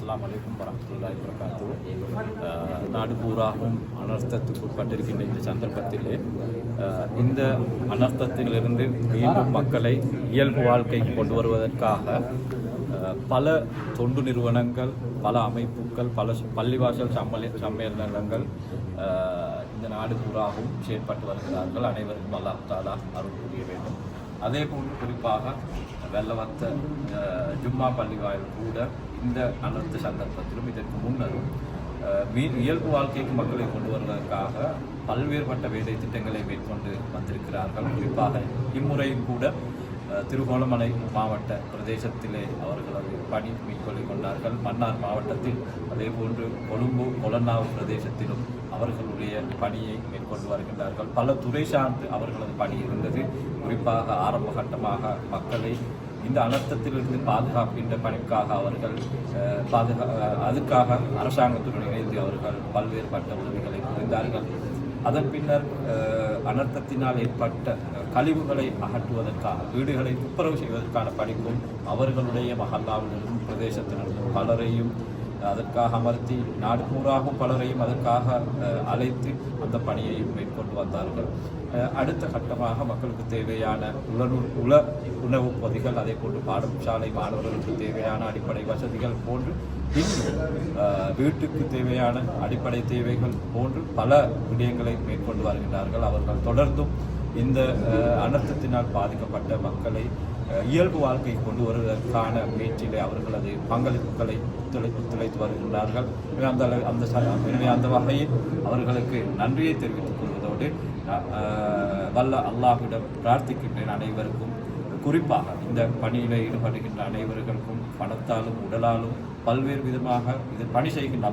அஸ்ஸலாமு அலைக்கும் வரஹ்மத்துல்லாஹி வபரகாத்துஹு. நாடு பூராகவும் அனர்த்தத்துக்குட்பட்டிருக்கின்ற இந்த சந்தர்ப்பத்திலே இந்த அனர்த்தத்திலிருந்து மீண்டும் மக்களை இயல்பு வாழ்க்கைக்கு கொண்டு வருவதற்காக பல தொண்டு நிறுவனங்கள், பல அமைப்புகள், பல பள்ளிவாசல் சம்மேளனங்கள் இந்த நாடு பூராகவும் செயற்பட்டு வருகிறார்கள். அனைவருக்கும் அல்லாஹ் தஆலா அருள் புரிய வேண்டும். அதே போன்று குறிப்பாக வெள்ளவத்த ஜும்மா பள்ளிவாயில் கூட இந்த அனர்த்த சந்தர்ப்பத்திலும் இதற்கு முன்னரும் இயல்பு வாழ்க்கைக்கு மக்களை கொண்டு வருவதற்காக பல்வேறுபட்ட வேலை திட்டங்களை மேற்கொண்டு வந்திருக்கிறார்கள். குறிப்பாக இம்முறையும் கூட திருகோணமலை மாவட்ட பிரதேசத்திலே அவர்களது பணி மேற்கொள்ளிக் கொண்டார்கள். மன்னார் மாவட்டத்தில் அதே போன்று கொழும்பு கொலன்னாவு பிரதேசத்திலும் அவர்களுடைய பணியை மேற்கொண்டு வருகின்றார்கள். பல துறை சார்ந்து அவர்களது பணி இருந்தது. குறிப்பாக ஆரம்ப கட்டமாக மக்களை இந்த அனர்த்தத்திலிருந்து பாதுகாக்கின்ற பணிக்காக அவர்கள் அதுக்காக அரசாங்கத்துடன் இணைந்து அவர்கள் பல்வேறுபட்ட உதவிகளை புரிந்தார்கள். அதன் பின்னர் அனர்த்தத்தினால் ஏற்பட்ட கழிவுகளை அகற்றுவதற்காக வீடுகளை துப்புரவு செய்வதற்கான பணிக்கும் அவர்களுடைய மஹல்லாவிலிருந்தும் பிரதேசத்திலிருந்தும் பலரையும் அதற்காக அமர்த்தி நாடு பூராகவும் பலரையும் அதற்காக அழைத்து அந்த பணியையும் மேற்கொண்டு வந்தார்கள். அடுத்த கட்டமாக மக்களுக்கு தேவையான உணவு பொதிகள், அதே போன்று பாடசாலை மாணவர்களுக்கு தேவையான அடிப்படை வசதிகள் போன்று வீட்டுக்கு தேவையான அடிப்படை தேவைகள் போன்று பல விடயங்களை மேற்கொண்டு வருகின்றார்கள். அவர்கள் தொடர்ந்தும் இந்த அனர்த்தத்தினால் பாதிக்கப்பட்ட மக்களை இயல்பு வாழ்க்கை கொண்டு வருவதற்கான முயற்சியிலே அவர்களது பங்களிப்புகளை ஒத்துழைத்து வருகின்றார்கள். எனவே அந்த வகையில் அவர்களுக்கு நன்றியை தெரிவித்துக் கொள்வதோடு வல்ல அல்லாஹ்விடம் பிரார்த்திக்கின்றேன். அனைவருக்கும், குறிப்பாக இந்த பணியில் ஈடுபடுகின்ற அனைவர்களுக்கும் பணத்தாலும் உடலாலும் பல்வேறு விதமாக இது பணி செய்கின்ற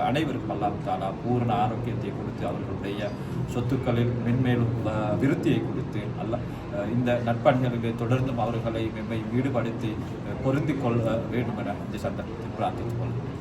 அனைவருக்கும் அல்லாஹ் தஆலா பூரண ஆரோக்கியத்தை கொடுத்து அவர்களுடைய சொத்துக்களில் மென்மேலும் விருத்தியை கொடுத்து இந்த நற்பணிகளிலே தொடர்ந்தும் அவர்களை ஈடுபடுத்தி பொருந்திக் கொள்ள வேண்டும் என இந்த சந்தர்ப்பத்தில் பிரார்த்தித்துக் கொள்கிறேன்.